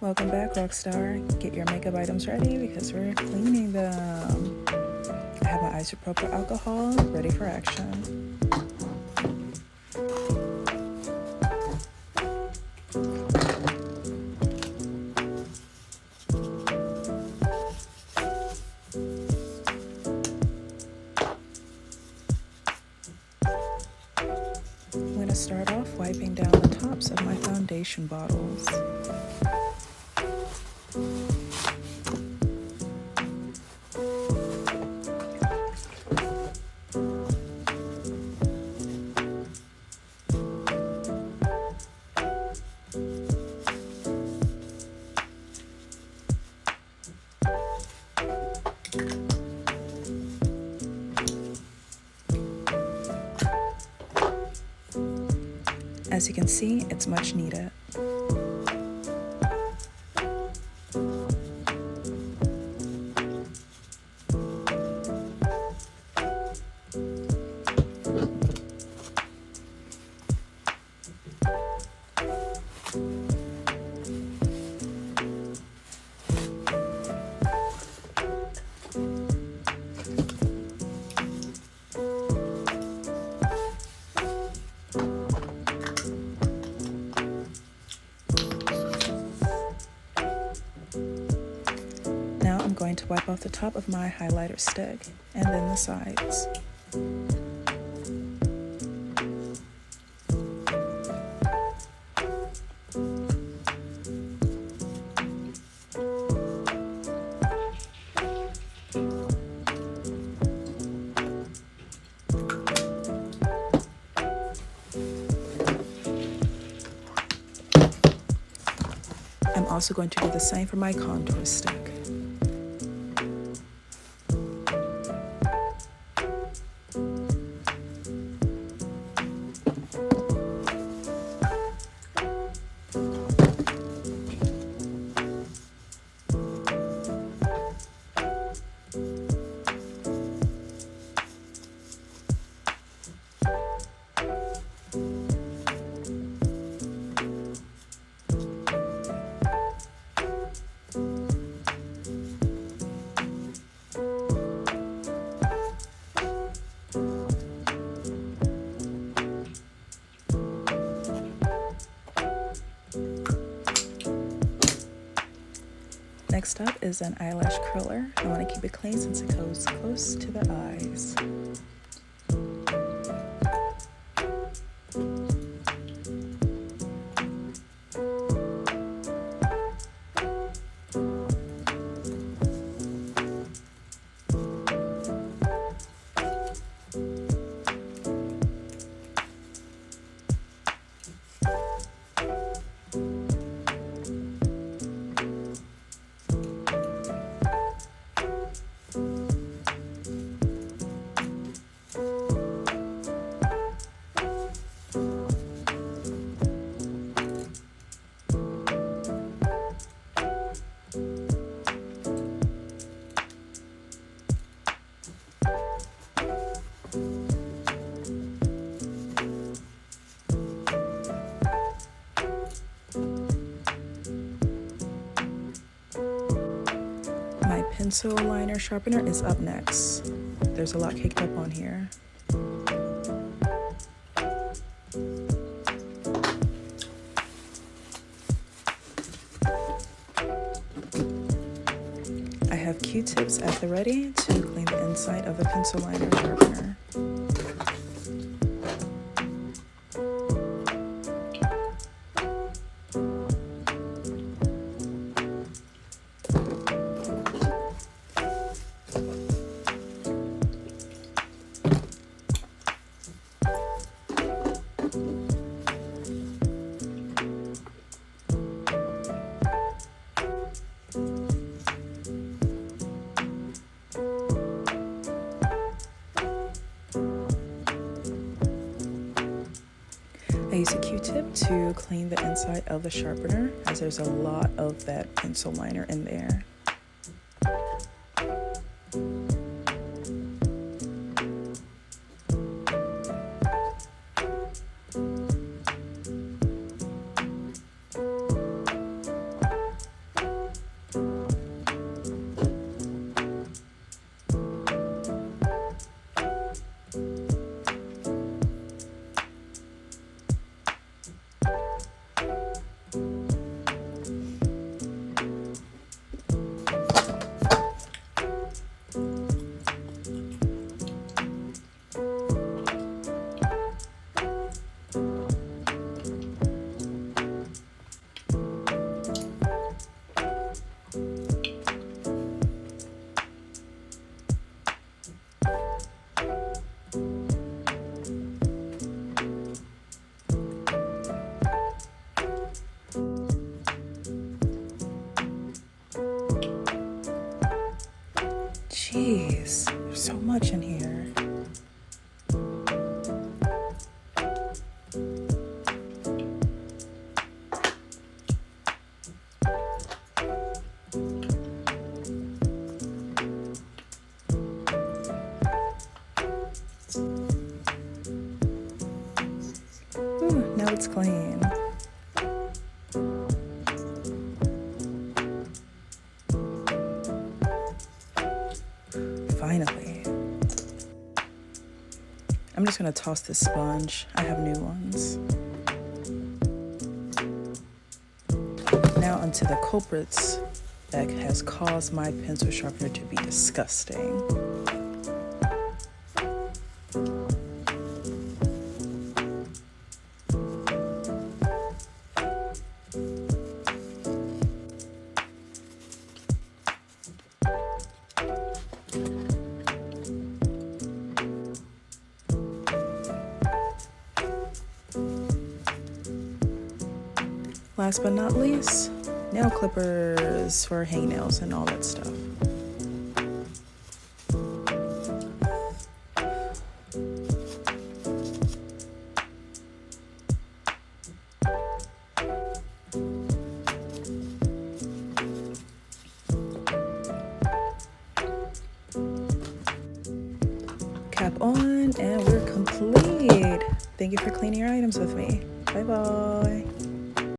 Welcome back, Rockstar. Get your makeup items ready because we're cleaning them. I have my isopropyl alcohol ready for action. I'm going to start off wiping down the tops of my foundation bottles. As you can see, it's much needed. Now I'm going to wipe off the top of my highlighter stick and then the sides. I'm also going to do the same for my contour stick. Next up is an eyelash curler. I want to keep it clean since it goes close to the eyes. Pencil liner sharpener is up next. There's a lot caked up on here. I have Q-tips at the ready to clean the inside of the pencil liner sharpener. I use a Q-tip to clean the inside of the sharpener as there's a lot of that pencil liner in there. Jeez, there's so much in here. Ooh, now it's clean. Finally. I'm just gonna toss this sponge. I have new ones. Now onto the culprits that has caused my pencil sharpener to be disgusting. Last but not least, nail clippers for hangnails and all that stuff. Cap on and we're complete. Thank you for cleaning your items with me. Bye bye.